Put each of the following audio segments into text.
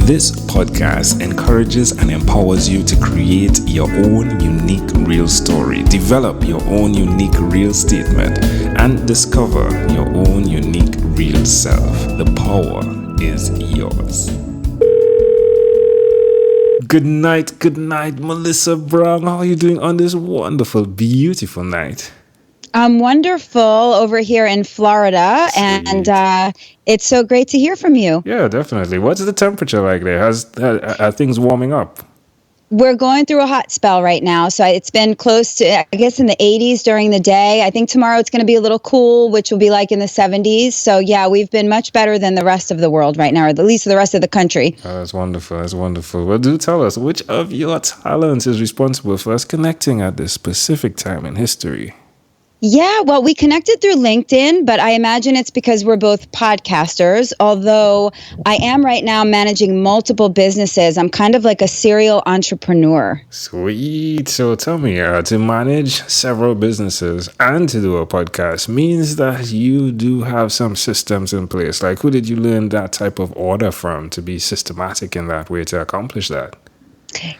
This podcast encourages and empowers you to create your own unique real story, develop your own unique real statement, and discover your own unique real self. The power is yours. Good night, Melissa Brown. How are you doing on this wonderful, beautiful night? I'm wonderful over here in Florida, and it's so great to hear from you. Yeah, definitely. What's the temperature like there? Are things warming up? We're going through a hot spell right now, so it's been close to, I guess, in the 80s during the day. I think tomorrow it's going to be a little cool, which will be like in the 70s. So, yeah, we've been much better than the rest of the world right now, or at least the rest of the country. Oh, that's wonderful. That's wonderful. Well, do tell us, which of your talents is responsible for us connecting at this specific time in history? Yeah, well, we connected through LinkedIn, but I imagine it's because we're both podcasters, although I am right now managing multiple businesses. I'm kind of like a serial entrepreneur. Sweet. So tell me, to manage several businesses and to do a podcast means that you do have some systems in place. Like, who did you learn that type of order from to be systematic in that way to accomplish that?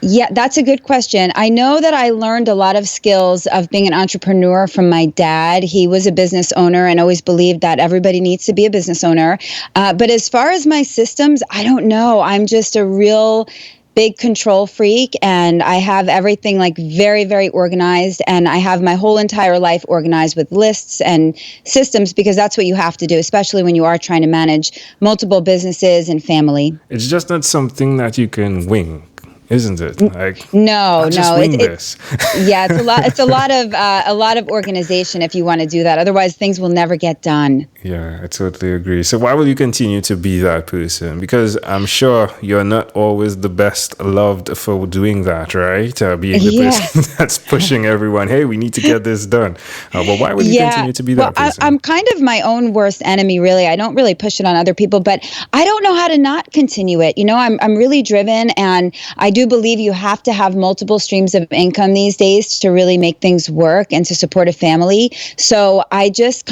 Yeah, that's a good question. I know that I learned a lot of skills of being an entrepreneur from my dad. He was a business owner and always believed that everybody needs to be a business owner. But as far as my systems, I don't know. I'm just a real big control freak, and I have everything like very, very organized, and I have my whole entire life organized with lists and systems because that's what you have to do, especially when you are trying to manage multiple businesses and family. It's just not something that you can wing, isn't it? Like, no. This. Yeah, it's a lot. It's a lot of organization if you want to do that. Otherwise, things will never get done. Yeah, I totally agree. So why will you continue to be that person? Because I'm sure you're not always the best loved for doing that, right? Being the person that's pushing everyone, hey, we need to get this done. But why will you continue to be that person? I'm kind of my own worst enemy, really. I don't really push it on other people, but I don't know how to not continue it. You know, I'm really driven, and I do believe you have to have multiple streams of income these days to really make things work and to support a family. So I just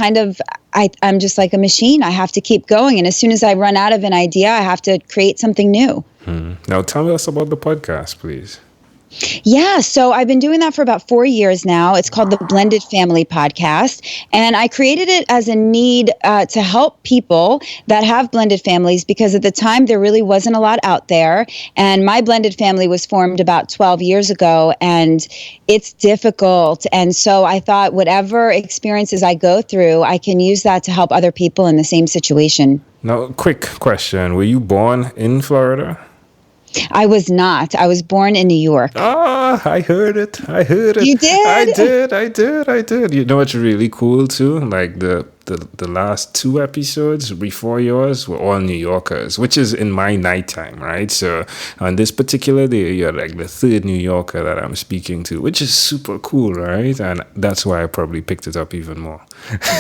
I'm just like a machine. I have to keep going. And as soon as I run out of an idea, I have to create something new. Now tell us about the podcast, please. Yeah, so I've been doing that for about 4 years now. It's called the Blended Family Podcast, and I created it as a need to help people that have blended families because at the time there really wasn't a lot out there, and my blended family was formed about 12 years ago, and it's difficult, and so I thought whatever experiences I go through, I can use that to help other people in the same situation. Now, quick question. Were you born in Florida? I was not. I was born in New York. I heard it. You did? I did. You know what's really cool too? Like the last two episodes before yours were all New Yorkers, which is in my nighttime, right? So on this particular day, you're like the third New Yorker that I'm speaking to, which is super cool, right? And that's why I probably picked it up even more.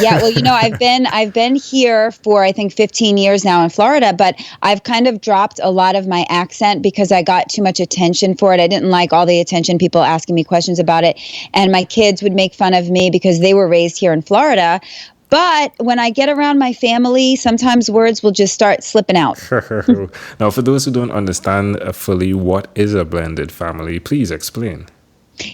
Yeah, well, you know, I've been here for I think 15 years now in Florida, but I've kind of dropped a lot of my accent because I got too much attention for it. I didn't like all the attention, people asking me questions about it, and my kids would make fun of me because they were raised here in Florida. But when I get around my family, sometimes words will just start slipping out. Now, for those who don't understand fully what is a blended family, please explain.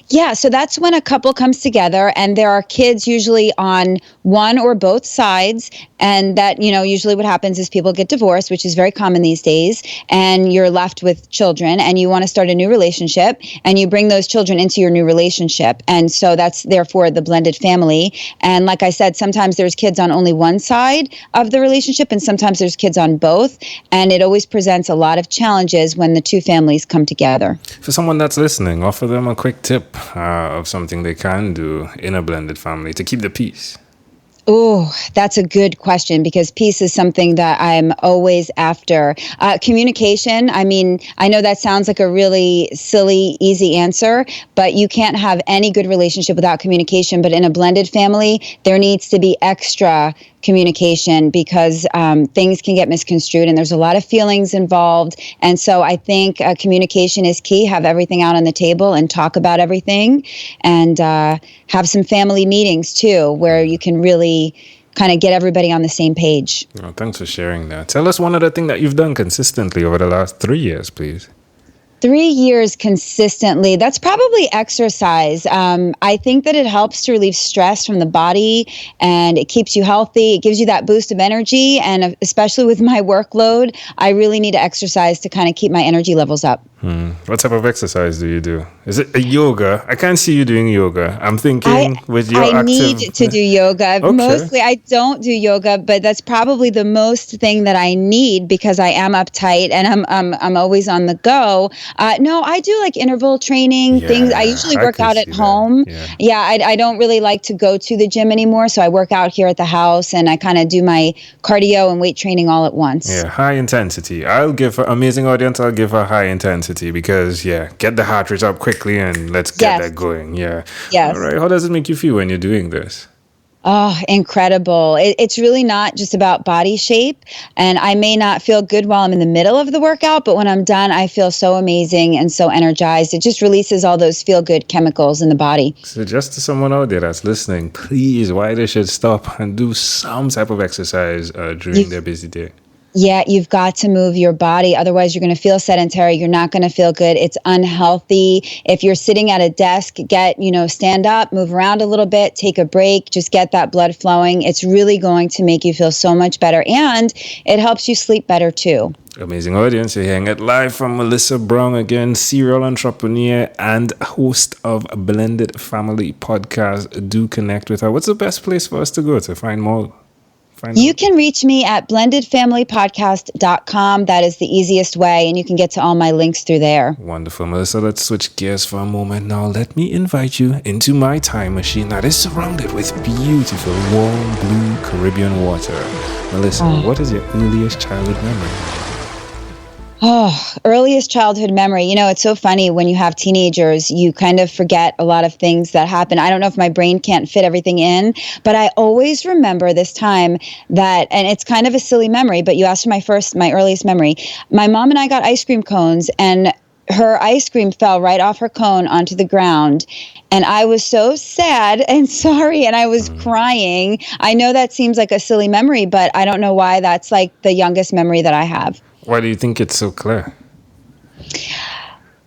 Yeah, so that's when a couple comes together and there are kids usually on one or both sides. And that, you know, usually what happens is people get divorced, which is very common these days. And you're left with children and you want to start a new relationship and you bring those children into your new relationship. And so that's therefore the blended family. And like I said, sometimes there's kids on only one side of the relationship and sometimes there's kids on both. And it always presents a lot of challenges when the two families come together. For someone that's listening, offer them a quick tip of something they can do in a blended family to keep the peace. Oh, that's a good question because peace is something that I'm always after. Communication, I mean, I know that sounds like a really silly, easy answer, but you can't have any good relationship without communication. But in a blended family, there needs to be extra communication because things can get misconstrued and there's a lot of feelings involved. And so I think communication is key. Have everything out on the table and talk about everything and have some family meetings too, where you can really kind of get everybody on the same page. Well, thanks for sharing that. Tell us one other thing that you've done consistently over the last 3 years, please. 3 years consistently. That's probably exercise. I think that it helps to relieve stress from the body, and it keeps you healthy. It gives you that boost of energy. And especially with my workload, I really need to exercise to kind of keep my energy levels up. What type of exercise do you do? Is it a yoga? I can't see you doing yoga. I'm thinking with your I active... need to do yoga. Okay. Mostly I don't do yoga, but that's probably the most thing that I need because I am uptight and I'm always on the go. No, I do like interval training things. I usually work out at home. I don't really like to go to the gym anymore, so I work out here at the house and I kind of do my cardio and weight training all at once. Yeah, high intensity. I'll give her amazing audience. I'll give her high intensity because get the heart rate up quickly and let's get that going. Yeah. Yes. All right. How does it make you feel when you're doing this? Oh, incredible. It's really not just about body shape. And I may not feel good while I'm in the middle of the workout, but when I'm done, I feel so amazing and so energized. It just releases all those feel-good chemicals in the body. So just to someone out there that's listening, please, why they should stop and do some type of exercise during their busy day. Yeah, you've got to move your body. Otherwise, you're going to feel sedentary. You're not going to feel good. It's unhealthy. If you're sitting at a desk, stand up, move around a little bit, take a break, just get that blood flowing. It's really going to make you feel so much better. And it helps you sleep better too. Amazing audience. You're hearing it live from Melissa Brown again, serial entrepreneur and host of Blended Family Podcast. Do connect with her. What's the best place for us to go to find more? You can reach me at blendedfamilypodcast.com. That is the easiest way, and you can get to all my links through there. Wonderful, Melissa. Let's switch gears for a moment now. Let me invite you into my time machine that is surrounded with beautiful, warm, blue Caribbean water. Melissa, what is your earliest childhood memory? Oh, earliest childhood memory. It's so funny when you have teenagers, you kind of forget a lot of things that happen. I don't know if my brain can't fit everything in, but I always remember this time that, and it's kind of a silly memory, but you asked for my earliest memory. My mom and I got ice cream cones and her ice cream fell right off her cone onto the ground. And I was so sad and sorry, and I was crying. I know that seems like a silly memory, but I don't know why that's like the youngest memory that I have. Why do you think it's so clear?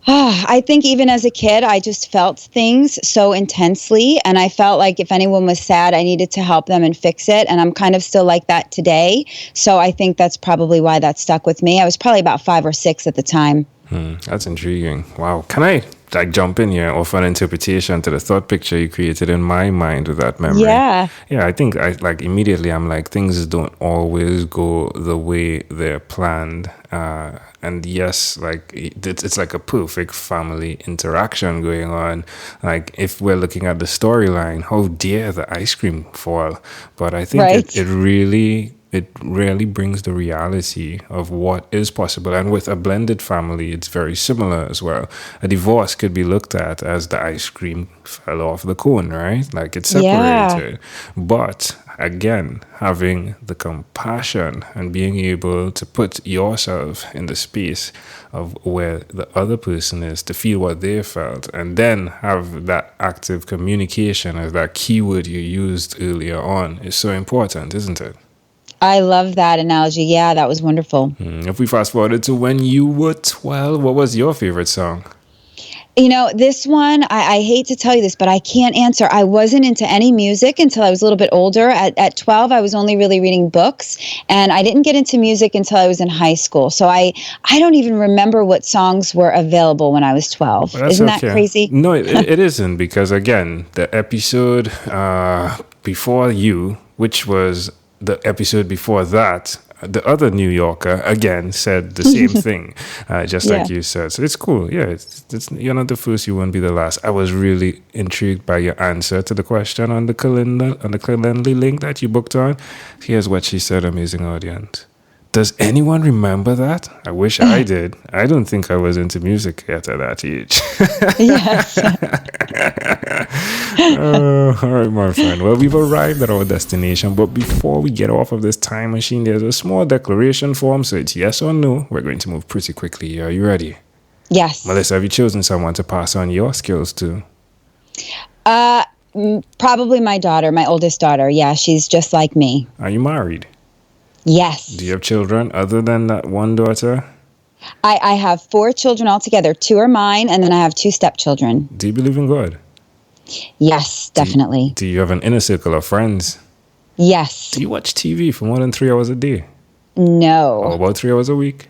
I think even as a kid, I just felt things so intensely. And I felt like if anyone was sad, I needed to help them and fix it. And I'm kind of still like that today. So I think that's probably why that stuck with me. I was probably about 5 or 6 at the time. That's intriguing. Wow. Can I jump in here, offer an interpretation to the thought picture you created in my mind with that memory? Yeah. Yeah, I think immediately I'm like, things don't always go the way they're planned. And yes, it's like a perfect family interaction going on. Like if we're looking at the storyline, how dare the ice cream fall? But I think it really brings the reality of what is possible. And with a blended family, it's very similar as well. A divorce could be looked at as the ice cream fell off the cone, right? Like it's separated. Yeah. But again, having the compassion and being able to put yourself in the space of where the other person is to feel what they felt, and then have that active communication as that keyword you used earlier on is so important, isn't it? I love that analogy. Yeah, that was wonderful. If we fast forward to when you were 12, what was your favorite song? This one, I hate to tell you this, but I can't answer. I wasn't into any music until I was a little bit older. At 12, I was only really reading books, and I didn't get into music until I was in high school. So I don't even remember what songs were available when I was 12. Well, isn't that crazy? No, it isn't, because again, the episode before you, which was the episode before that, the other New Yorker again said the same thing, just like you said. So it's cool. Yeah, it's you're not the first, you won't be the last. I was really intrigued by your answer to the question on the Calendly link that you booked on. Here's what she said, amazing audience. Does anyone remember that? I wish I did. I don't think I was into music yet at that age. Yes. All right, my friend. Well, we've arrived at our destination, but before we get off of this time machine, there's a small declaration form, so it's yes or no. We're going to move pretty quickly. Are you ready? Yes. Melissa, have you chosen someone to pass on your skills to? Probably my daughter, my oldest daughter. Yeah, she's just like me. Are you married? Yes. Do you have children other than that one daughter? I have 4 children altogether. 2 are mine, and then I have 2 stepchildren. Do you believe in God? Yes, definitely. Do you have an inner circle of friends? Yes. Do you watch TV for more than 3 hours a day? No. How about 3 hours a week?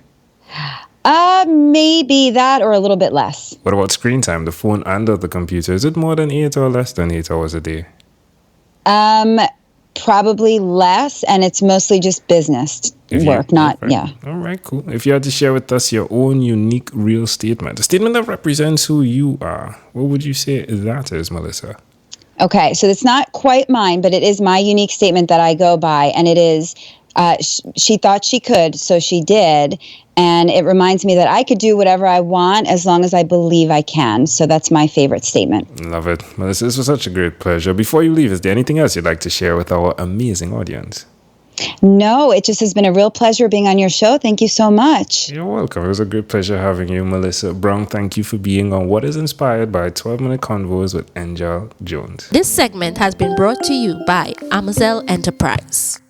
Maybe that or a little bit less. What about screen time, the phone and the computer? Is it more than 8 or less than 8 hours a day? Probably less, and it's mostly just business work, not, yeah. All right, cool. If you had to share with us your own unique real statement, a statement that represents who you are, what would you say that is, Melissa? Okay, so it's not quite mine, but it is my unique statement that I go by, and it is, she thought she could, so she did, and it reminds me that I could do whatever I want as long as I believe I can. So that's my favorite statement. Love it. Melissa, this was such a great pleasure. Before you leave, is there anything else you'd like to share with our amazing audience? No, it just has been a real pleasure being on your show. Thank you so much. You're welcome. It was a great pleasure having you, Melissa Brown. Thank you for being on What is Inspired by 12-Minute Convos with Angel Jones. This segment has been brought to you by Amazel Enterprise.